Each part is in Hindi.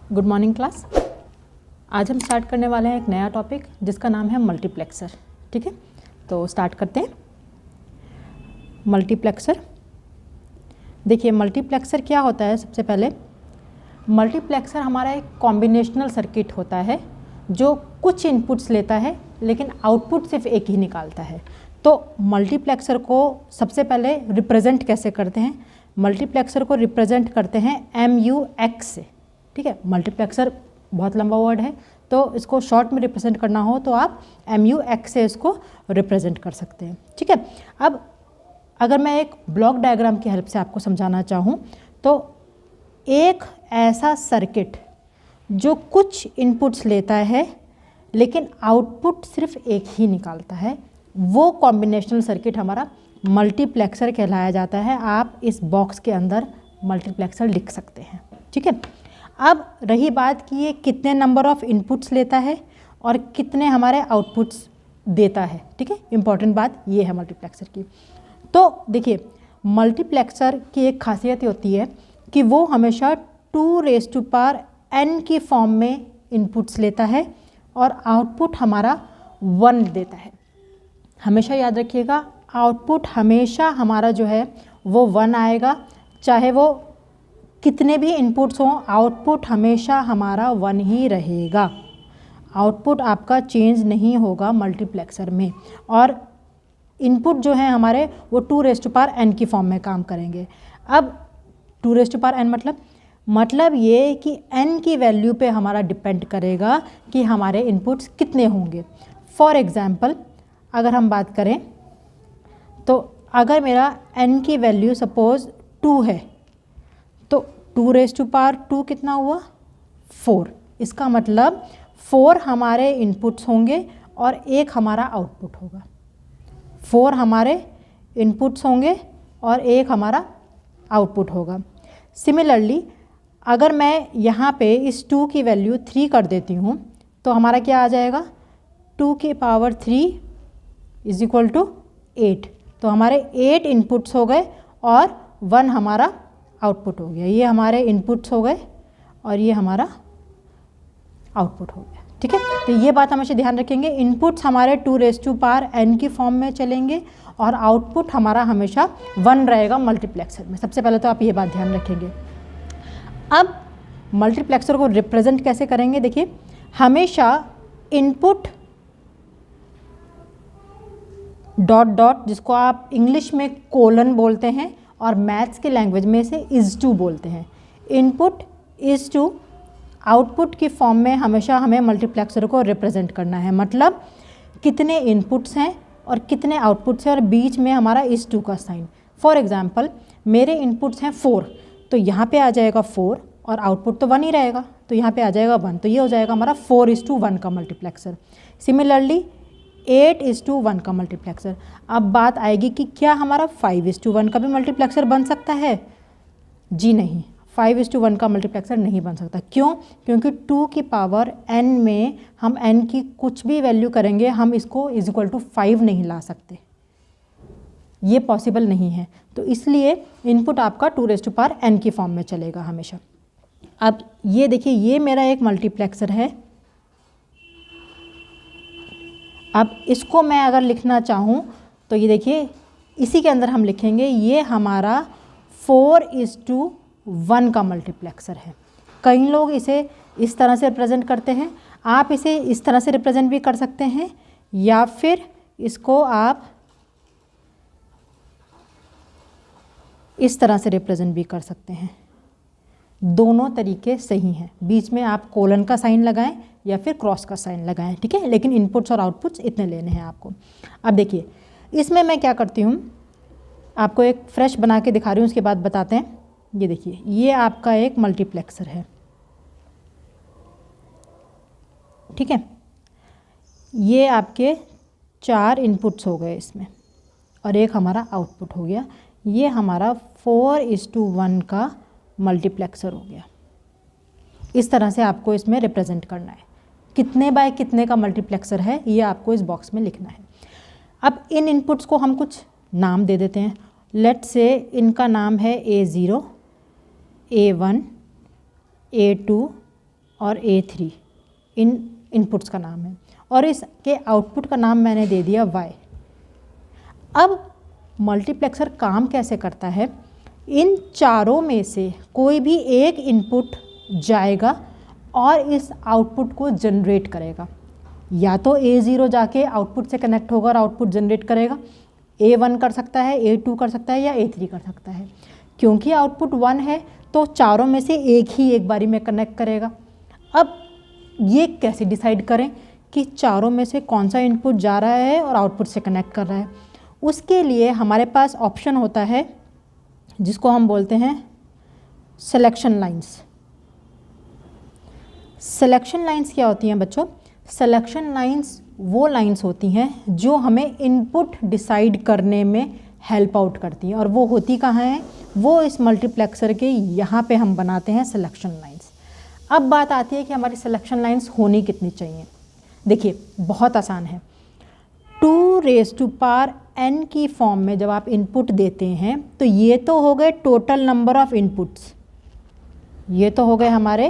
Good morning class. आज हम स्टार्ट करने वाले हैं एक नया टॉपिक जिसका नाम है मल्टीप्लेक्सर। ठीक है, तो स्टार्ट करते हैं। मल्टीप्लेक्सर, देखिए मल्टीप्लेक्सर क्या होता है। सबसे पहले मल्टीप्लेक्सर हमारा एक कॉम्बिनेशनल सर्किट होता है जो कुछ इनपुट्स लेता है लेकिन आउटपुट सिर्फ एक ही निकालता है। तो मल्टीप्लेक्सर को सबसे पहले रिप्रेजेंट कैसे करते हैं? मल्टीप्लेक्सर को रिप्रेजेंट करते हैं MUX से। ठीक है, मल्टीप्लेक्सर बहुत लंबा वर्ड है तो इसको शॉर्ट में रिप्रेजेंट करना हो तो आप MUX से इसको रिप्रेजेंट कर सकते हैं। ठीक है, अब अगर मैं एक ब्लॉक डायग्राम की हेल्प से आपको समझाना चाहूँ तो एक ऐसा सर्किट जो कुछ इनपुट्स लेता है लेकिन आउटपुट सिर्फ एक ही निकालता है, वो कॉम्बिनेशनल सर्किट हमारा मल्टीप्लेक्सर कहलाया जाता है। आप इस बॉक्स के अंदर मल्टीप्लेक्सर लिख सकते हैं। ठीक है, अब रही बात कि ये कितने नंबर ऑफ इनपुट्स लेता है और कितने हमारे आउटपुट्स देता है। ठीक है, इम्पॉर्टेंट बात ये है मल्टीप्लेक्सर की। तो देखिए मल्टीप्लेक्सर की एक खासियत होती है कि वो हमेशा 2n की फॉर्म में इनपुट्स लेता है और आउटपुट हमारा 1 देता है। हमेशा याद रखिएगा, आउटपुट हमेशा हमारा जो है वो 1 आएगा, चाहे वो कितने भी इनपुट्स हों, आउटपुट हमेशा हमारा 1 ही रहेगा। आउटपुट आपका चेंज नहीं होगा मल्टीप्लेक्सर में। और इनपुट जो है हमारे वो 2n की फॉर्म में काम करेंगे। अब 2n मतलब ये कि n की वैल्यू पे हमारा डिपेंड करेगा कि हमारे इनपुट्स कितने होंगे। फॉर एग्ज़ाम्पल अगर हम बात करें तो अगर मेरा n की वैल्यू सपोज़ 2 है तो 2 कितना हुआ? 4। इसका मतलब 4 हमारे इनपुट्स होंगे और 1 हमारा आउटपुट होगा। 4 हमारे इनपुट्स होंगे और 1 हमारा आउटपुट होगा। सिमिलरली अगर मैं यहाँ पे इस 2 की वैल्यू 3 कर देती हूँ तो हमारा क्या आ जाएगा? 2 की पावर 3 = 8। तो हमारे 8 इनपुट्स हो गए और 1 हमारा आउटपुट हो गया। ये हमारे इनपुट्स हो गए और ये हमारा आउटपुट हो गया। ठीक है, तो ये बात हमेशा ध्यान रखेंगे, इनपुट्स हमारे 2n की फॉर्म में चलेंगे और आउटपुट हमारा हमेशा 1 रहेगा मल्टीप्लेक्सर में। सबसे पहले तो आप ये बात ध्यान रखेंगे। अब मल्टीप्लेक्सर को रिप्रेजेंट कैसे करेंगे? देखिए हमेशा इनपुट ... जिसको आप इंग्लिश में कोलन बोलते हैं और मैथ्स के लैंग्वेज में इसे is to बोलते हैं। इनपुट is to आउटपुट की फॉर्म में हमेशा हमें मल्टीप्लेक्सर को रिप्रेजेंट करना है। मतलब कितने इनपुट्स हैं और कितने आउटपुट्स हैं और बीच में हमारा is to का साइन। फॉर एग्जांपल मेरे इनपुट्स हैं 4 तो यहाँ पे आ जाएगा 4 और आउटपुट तो 1 ही रहेगा तो यहाँ पे आ जाएगा 1। तो ये हो जाएगा हमारा 4:1 का मल्टीप्लेक्सर। सिमिलरली 8:1 का मल्टीप्लेक्सर। अब बात आएगी कि क्या हमारा 5:1 का भी मल्टीप्लेक्सर बन सकता है? जी नहीं, 5:1 का मल्टीप्लेक्सर नहीं बन सकता। क्यों? क्योंकि 2 की पावर n में हम n की कुछ भी वैल्यू करेंगे हम इसको =5 नहीं ला सकते, ये पॉसिबल नहीं है। तो इसलिए इनपुट आपका 2n की फॉर्म में चलेगा हमेशा। अब ये देखिए, ये मेरा एक मल्टीप्लेक्सर है। अब इसको मैं अगर लिखना चाहूँ तो ये देखिए इसी के अंदर हम लिखेंगे, ये हमारा 4:1 का मल्टीप्लेक्सर है। कई लोग इसे इस तरह से रिप्रेजेंट करते हैं, आप इसे इस तरह से रिप्रेजेंट भी कर सकते हैं या फिर इसको आप इस तरह से रिप्रेजेंट भी कर सकते हैं। दोनों तरीके सही हैं। बीच में आप कोलन का साइन लगाएं या फिर क्रॉस का साइन लगाएं। ठीक है, लेकिन इनपुट्स और आउटपुट्स इतने लेने हैं आपको। अब देखिए इसमें मैं क्या करती हूँ, आपको एक फ्रेश बना के दिखा रही हूँ, उसके बाद बताते हैं। ये देखिए, ये आपका एक मल्टीप्लेक्सर है। ठीक है, ये आपके 4 इनपुट्स हो गए इसमें और 1 हमारा आउटपुट हो गया। ये हमारा 4:1 का मल्टीप्लेक्सर हो गया। इस तरह से आपको इसमें रिप्रेजेंट करना है। कितने बाय कितने का मल्टीप्लेक्सर है ये आपको इस बॉक्स में लिखना है। अब इन इनपुट्स को हम कुछ नाम दे देते हैं। लेट्स से इनका नाम है A0, A1, A2, और A3 इन इनपुट्स का नाम है, और इसके आउटपुट का नाम मैंने दे दिया Y। अब मल्टीप्लेक्सर काम कैसे करता है, इन चारों में से कोई भी एक इनपुट जाएगा और इस आउटपुट को जनरेट करेगा। या तो A0 जाके आउटपुट से कनेक्ट होगा और आउटपुट जनरेट करेगा, A1 कर सकता है, A2 कर सकता है या A3 कर सकता है। क्योंकि आउटपुट 1 है तो चारों में से एक ही एक बारी में कनेक्ट करेगा। अब ये कैसे डिसाइड करें कि चारों में से कौन सा इनपुट जा रहा है और आउटपुट से कनेक्ट कर रहा है? उसके लिए हमारे पास ऑप्शन होता है जिसको हम बोलते हैं सिलेक्शन लाइंस। सिलेक्शन लाइंस क्या होती हैं बच्चों? सिलेक्शन लाइंस वो लाइंस होती हैं जो हमें इनपुट डिसाइड करने में हेल्प आउट करती हैं, और वो होती कहाँ हैं? वो इस मल्टीप्लेक्सर के यहाँ पे हम बनाते हैं सिलेक्शन लाइंस। अब बात आती है कि हमारी सिलेक्शन लाइंस होनी कितनी चाहिए। देखिए बहुत आसान है, 2n की फॉर्म में जब आप इनपुट देते हैं तो ये तो हो गए टोटल नंबर ऑफ इनपुट्स, ये तो हो गए हमारे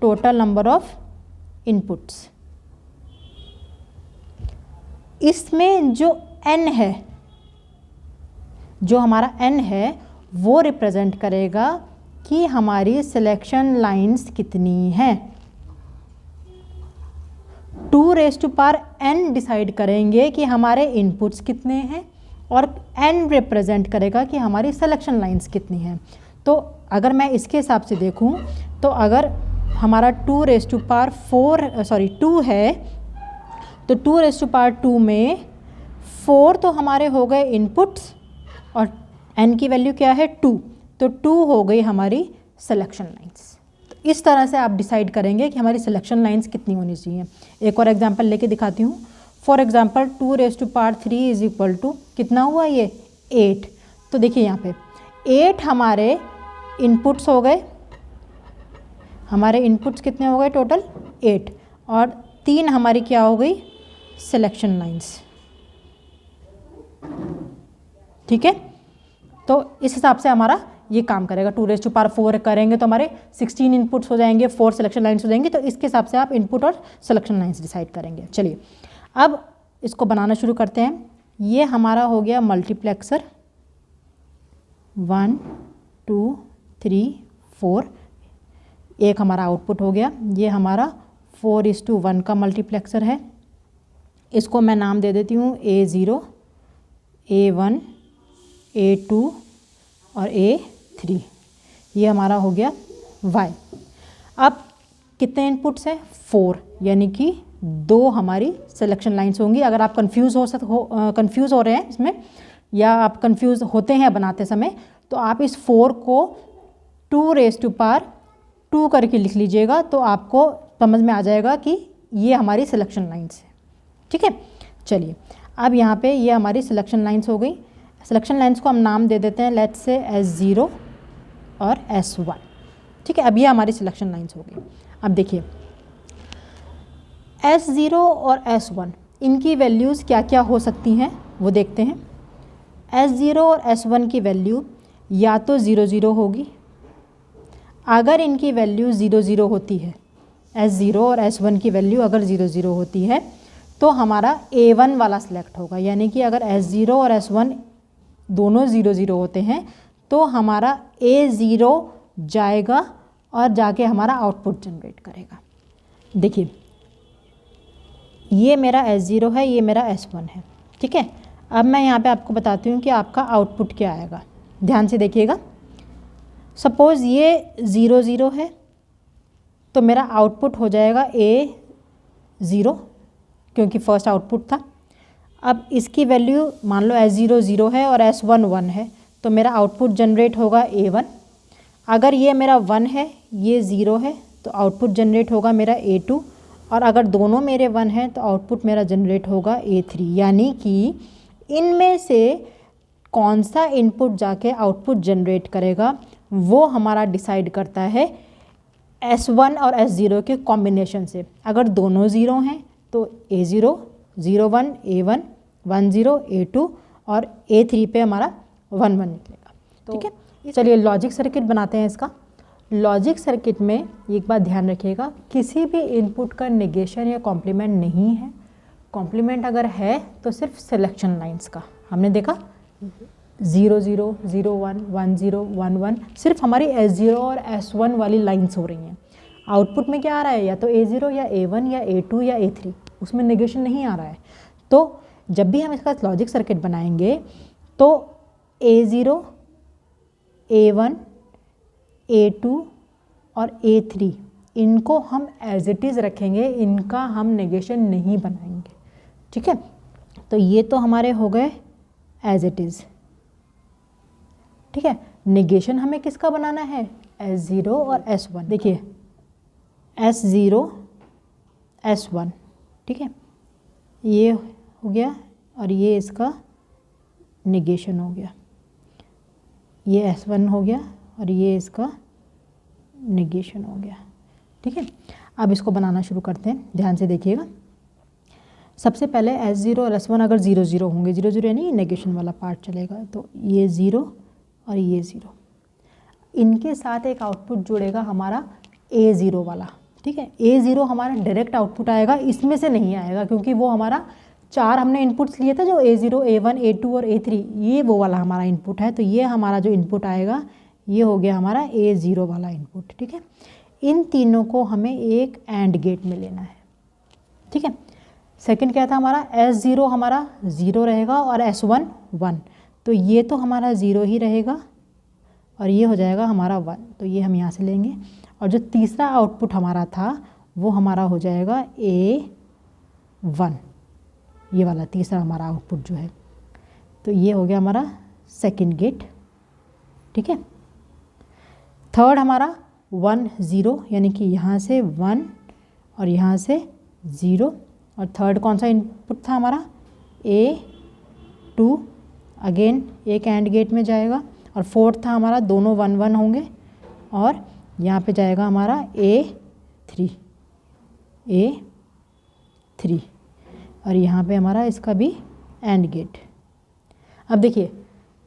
टोटल नंबर ऑफ इनपुट्स। इसमें जो n है, जो हमारा n है वो रिप्रेजेंट करेगा कि हमारी सिलेक्शन लाइंस कितनी हैं। 2n डिसाइड करेंगे कि हमारे इनपुट्स कितने हैं, और n रिप्रेजेंट करेगा कि हमारी सिलेक्शन लाइंस कितनी हैं। तो अगर मैं इसके हिसाब से देखूं तो अगर हमारा 2 है तो 2 में 4 तो हमारे हो गए इनपुट्स और n की वैल्यू क्या है 2, तो 2 हो गई हमारी सिलेक्शन लाइंस। तो इस तरह से आप डिसाइड करेंगे कि हमारी सिलेक्शन लाइंस कितनी होनी चाहिए। एक और एग्जांपल लेके दिखाती हूँ। For example 2 is equal to कितना हुआ ये 8। तो देखिए यहाँ पे 8 हमारे इनपुट्स हो गए, हमारे इनपुट्स कितने हो गए टोटल 8, और 3 हमारी क्या हो गई सिलेक्शन लाइंस। ठीक है, तो इस हिसाब से हमारा ये काम करेगा। 2 करेंगे तो हमारे 16 इनपुट्स हो जाएंगे, 4 सिलेक्शन लाइंस हो जाएंगी। तो इसके हिसाब से आप इनपुट और सिलेक्शन लाइंस डिसाइड करेंगे। चलिए अब इसको बनाना शुरू करते हैं। ये हमारा हो गया मल्टीप्लेक्सर 1 2 3 4, एक हमारा आउटपुट हो गया। ये हमारा 4:1 का मल्टीप्लेक्सर है। इसको मैं नाम दे देती हूँ A0, A1, A2 और A3। ये हमारा हो गया Y। अब कितने इनपुट्स हैं 4, यानी कि 2 हमारी सिलेक्शन लाइंस होंगी। अगर आप कंफ्यूज हो रहे हैं इसमें, या आप कंफ्यूज होते हैं बनाते समय, तो आप इस 4 को 2 करके लिख लीजिएगा, तो आपको समझ में आ जाएगा कि ये हमारी सिलेक्शन लाइंस है। ठीक है, चलिए अब यहाँ पे ये हमारी सिलेक्शन लाइंस हो गई। सिलेक्शन लाइंस को हम नाम दे देते हैं, लेट्स से S0 और S1। ठीक है, अब ये हमारी सिलेक्शन लाइंस हो गई। अब देखिए S0 और S1 इनकी वैल्यूज़ क्या क्या हो सकती हैं वो देखते हैं। S0 और S1 की वैल्यू या तो 0 0 होगी। अगर इनकी वैल्यू 0 0 होती है, S0 और S1 की वैल्यू अगर 0 0 होती है तो हमारा A1 वाला सिलेक्ट होगा। यानी कि अगर S0 और S1 दोनों 0 0 होते हैं तो हमारा A0 जाएगा और जाके हमारा आउटपुट जनरेट करेगा। देखिए ये मेरा S0 है, ये मेरा S1 है। ठीक है, अब मैं यहाँ पे आपको बताती हूँ कि आपका आउटपुट क्या आएगा। ध्यान से देखिएगा। सपोज़ ये 0 0 है तो मेरा आउटपुट हो जाएगा A0, क्योंकि फर्स्ट आउटपुट था। अब इसकी वैल्यू मान लो S0 0 है और S1 1 है, तो मेरा आउटपुट जनरेट होगा A1। अगर ये मेरा 1 है, ये 0 है, तो आउटपुट जनरेट होगा मेरा A2। और अगर दोनों मेरे 1 हैं तो आउटपुट मेरा जनरेट होगा A3। यानी कि इनमें से कौन सा इनपुट जाके आउटपुट जनरेट करेगा वो हमारा डिसाइड करता है S1 और S0 के कॉम्बिनेशन से। अगर दोनों 0 हैं तो A0 0 1, A1 1 0, A2 और A3 पे हमारा 1 1 निकलेगा। ठीक है, चलिए लॉजिक सर्किट बनाते हैं इसका। लॉजिक सर्किट में एक बात ध्यान रखिएगा, किसी भी इनपुट का नेगेशन या कॉम्प्लीमेंट नहीं है। कॉम्प्लीमेंट अगर है तो सिर्फ सिलेक्शन लाइंस का। हमने देखा 0 0 0 1 1 0 1 1 सिर्फ हमारी S0 और S1 वाली लाइंस हो रही हैं। आउटपुट में क्या आ रहा है, या तो A0 या A1 या A2 या A3, उसमें नेगेशन नहीं आ रहा है। तो जब भी हम इसका लॉजिक सर्किट बनाएंगे तो A0, A1, A2 और A3 इनको हम एज इट इज़ रखेंगे, इनका हम नेगेशन नहीं बनाएंगे। ठीक है, तो ये तो हमारे हो गए एज इट इज़। ठीक है, नेगेशन हमें किसका बनाना है, S0 और S1। देखिए S0 S1, ठीक है, ये हो गया और ये इसका नेगेशन हो गया, ये S1 हो गया और ये इसका नेगेशन हो गया। ठीक है, अब इसको बनाना शुरू करते हैं, ध्यान से देखिएगा। सबसे पहले S0 और S1 अगर 0 0 होंगे, 0 0 यानी नेगेशन वाला पार्ट चलेगा, तो ये 0 और ये 0, इनके साथ एक आउटपुट जुड़ेगा हमारा A0 वाला। ठीक है, A0 हमारा डायरेक्ट आउटपुट आएगा, इसमें से नहीं आएगा क्योंकि वो हमारा 4 हमने इनपुट्स लिए थे, जो A0, A1, A2 और A3, ये वो वाला हमारा इनपुट है। तो ये हमारा जो इनपुट आएगा ये हो गया हमारा A0 वाला इनपुट। ठीक है, इन तीनों को हमें एक एंड गेट में लेना है। ठीक है, सेकंड क्या था हमारा, S0 हमारा 0 रहेगा और S1 1, तो ये तो हमारा 0 ही रहेगा और ये हो जाएगा हमारा 1, तो ये हम यहाँ से लेंगे। और जो तीसरा आउटपुट हमारा था वो हमारा हो जाएगा A1, ये वाला तीसरा हमारा आउटपुट जो है, तो ये हो गया हमारा सेकंड गेट। ठीक है, थर्ड हमारा 1 0, यानी कि यहाँ से 1 और यहाँ से 0, और थर्ड कौन सा इनपुट था हमारा, A2, अगेन एक एंड गेट में जाएगा। और फोर्थ था हमारा, दोनों 1 1 होंगे और यहाँ पे जाएगा हमारा A3 और यहाँ पे हमारा इसका भी एंड गेट। अब देखिए,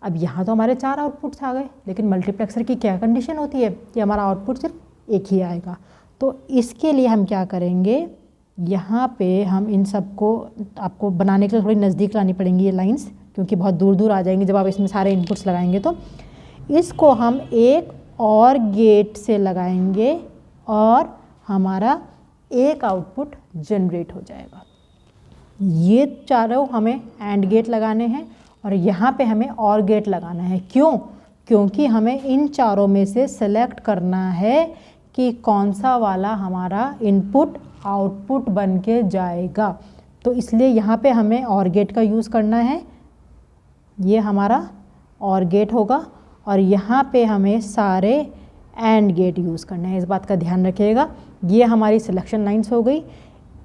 अब यहाँ तो हमारे 4 आउटपुट्स आ गए, लेकिन मल्टीप्लेक्सर की क्या कंडीशन होती है कि हमारा आउटपुट सिर्फ एक ही आएगा। तो इसके लिए हम क्या करेंगे, यहाँ पे हम इन सबको आपको बनाने के लिए थोड़ी नज़दीक लानी पड़ेंगी ये लाइंस, क्योंकि बहुत दूर दूर आ जाएंगे जब आप इसमें सारे इनपुट्स लगाएंगे। तो इसको हम एक और गेट से लगाएंगे और हमारा एक आउटपुट जनरेट हो जाएगा। ये चारों हमें एंड गेट लगाने हैं और यहाँ पे हमें और गेट लगाना है। क्यों? क्योंकि हमें इन चारों में से सेलेक्ट करना है कि कौन सा वाला हमारा इनपुट आउटपुट बन के जाएगा। तो इसलिए यहाँ पे हमें और गेट का यूज़ करना है, ये हमारा और गेट होगा, और यहाँ पे हमें सारे एंड गेट यूज़ करने हैं, इस बात का ध्यान रखिएगा। ये हमारी सिलेक्शन लाइंस हो गई,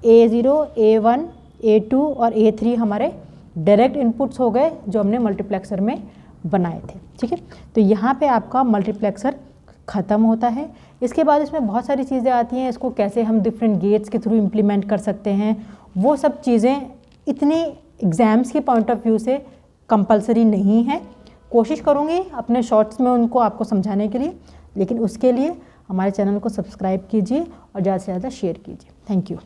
A0, A1, A2 और A3 हमारे डायरेक्ट इनपुट्स हो गए जो हमने मल्टीप्लेक्सर में बनाए थे। ठीक है, तो यहाँ पे आपका मल्टीप्लेक्सर ख़त्म होता है। इसके बाद इसमें बहुत सारी चीज़ें आती हैं, इसको कैसे हम डिफरेंट गेट्स के थ्रू इम्प्लीमेंट कर सकते हैं, वो सब चीज़ें इतनी एग्ज़ाम्स के पॉइंट ऑफ व्यू से कंपलसरी नहीं है। कोशिश करूँगी अपने शॉर्ट्स में उनको आपको समझाने के लिए, लेकिन उसके लिए हमारे चैनल को सब्सक्राइब कीजिए और ज़्यादा से ज़्यादा शेयर कीजिए। Thank you.